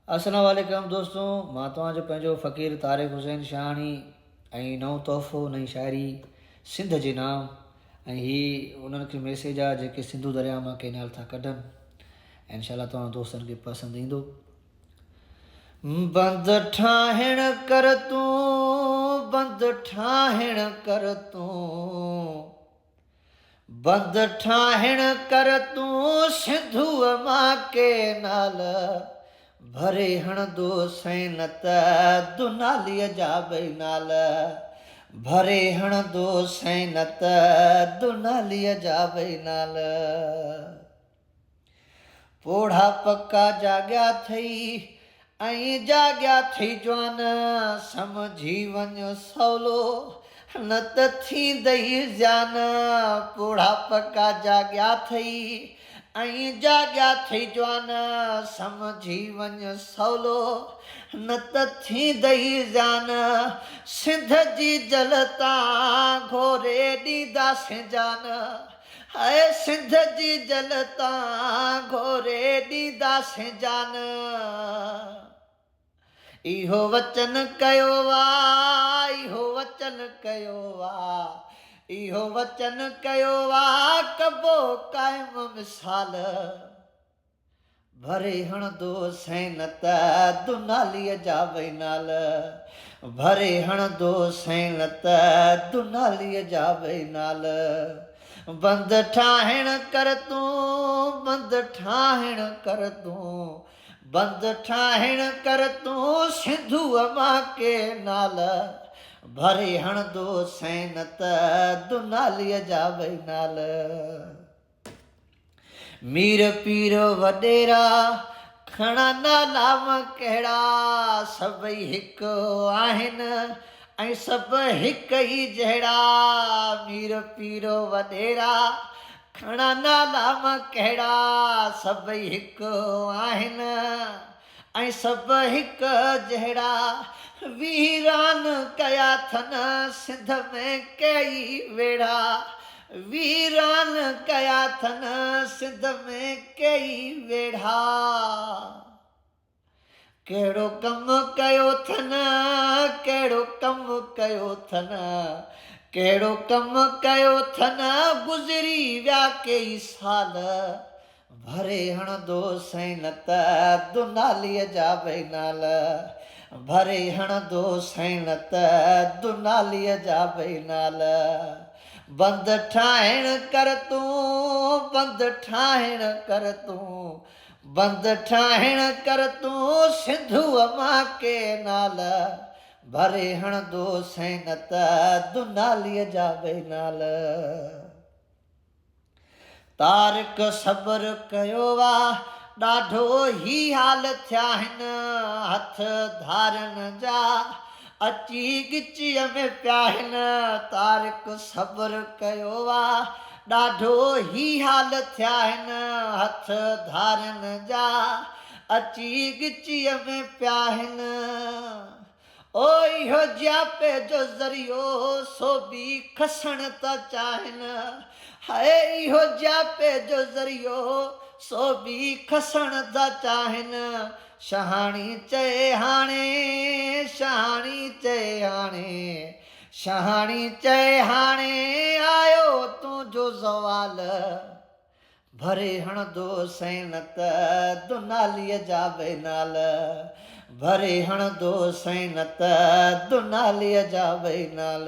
अस्सलाम वालेकुम दोस्तों, मां तव्हांजो पंहिंजो फ़क़ीर तारिक हुसैन शाहानी ऐं नओं तोहफ़ो नई शाइरी सिंध जे नाम ऐं हीअ उन्हनि खे मैसेज आहे जेके सिंधू दरिया मां केनाल था कढनि ऐं इंशाअल्लाह तव्हां दोस्तनि खे पसंदि ईंदो। बंदि ठाहिण कर तूं, बंदि ठाहिण कर तूं, बंदि ठाहिण कर तूं सिंधूअ मां केनाल भरे हणंदो सैन त दुनालीअ जा ॿई नाल, भरे हणंदो सैन त दुनालीअ जा ॿई नाल। पोढ़ा पक्का जाॻिया थई ऐं जाॻिया थई जवान, समझी वञ सवलो न त थींदई ज़ान। पोढ़ा पक्का जाॻिया थई ऐं जाॻिया थई जवान, समझी वञ सवलो न त थींदई ज़ान। सिंध जी जलता घोरे ॾींदासीं जान, हाय सिंध जी जलता घोरे ॾींदासीं जान। इहो वचन कयो वा, इहो वचन कयो वा, इहो वचन कयो वा कबो क़ाइम मिसाल। भरे हणंदो सैन त दुनालीअ जा ॿई नाल, भरे हणंदो सैन त दुनालीअ जा ॿई नाल। बंदि ठाहिण कर तूं, बंदि ठाहिण कर तूं, बंदि ठाहिण कर तूं सिंधूअ मां केनाल भरे हणंदो सैन त दुनालीअ जा ॿई नाल। मीर पीर वॾेरा खणा नाला कहिड़ा, सभई हिकु आहिनि ऐं सभु हिक ई जहिड़ा। मीर पीर वॾेरा खणा नाला कहिड़ा, सभई हिकु आहिनि ऐं सभु हिक जहिड़ा। वीरान कया अथनि सिंध में कई वेड़ा, वीरान कया अथनि सिंध में कई वेड़ा। कहिड़ो कमु कयो अथनि, कहिड़ो कमु कयो अथनि, कहिड़ो कमु कयो अथनि गुज़री विया कई साल। भरे हणंदो सैन त दुनालीअ जा ॿई नाल, भरे हणंदो सैन त दुनालीअ जा ॿई नाल। बंदि ठाहिण कर तूं, बंदि ठाहिण कर तूं, बंदि ठाहिण कर तूं सिंधूअ मां केनाल भरे हणंदो सैन त दुनालीअ जा ॿई नाल। तारिक सब्र कयो वा ॾाढो ई हाल थिया आहिनि, हथ धारनि जा अची गिचीअ में पिया आहिनि। तारिक सब्र कयो वा ॾाढो ई हाल थिया आहिनि, हथ धारनि जा अची गिचीअ में पिया आहिनि। ओ इहो जापे जो ज़रियो सो बि खसण था चाहिनि, हाय इहो जापे जो ज़रियो सो बि खसण था चाहिनि। शहाणी चए हाणे, शहाणी चए हाणे, शहाणी चए हाणे आयो तुंहिंजो ज़वाल। भरे हणंदो सैन त दुनालीअ जा ॿई नाल, भरे हणंदो सैन त दुनालीअ जा ॿई नाल।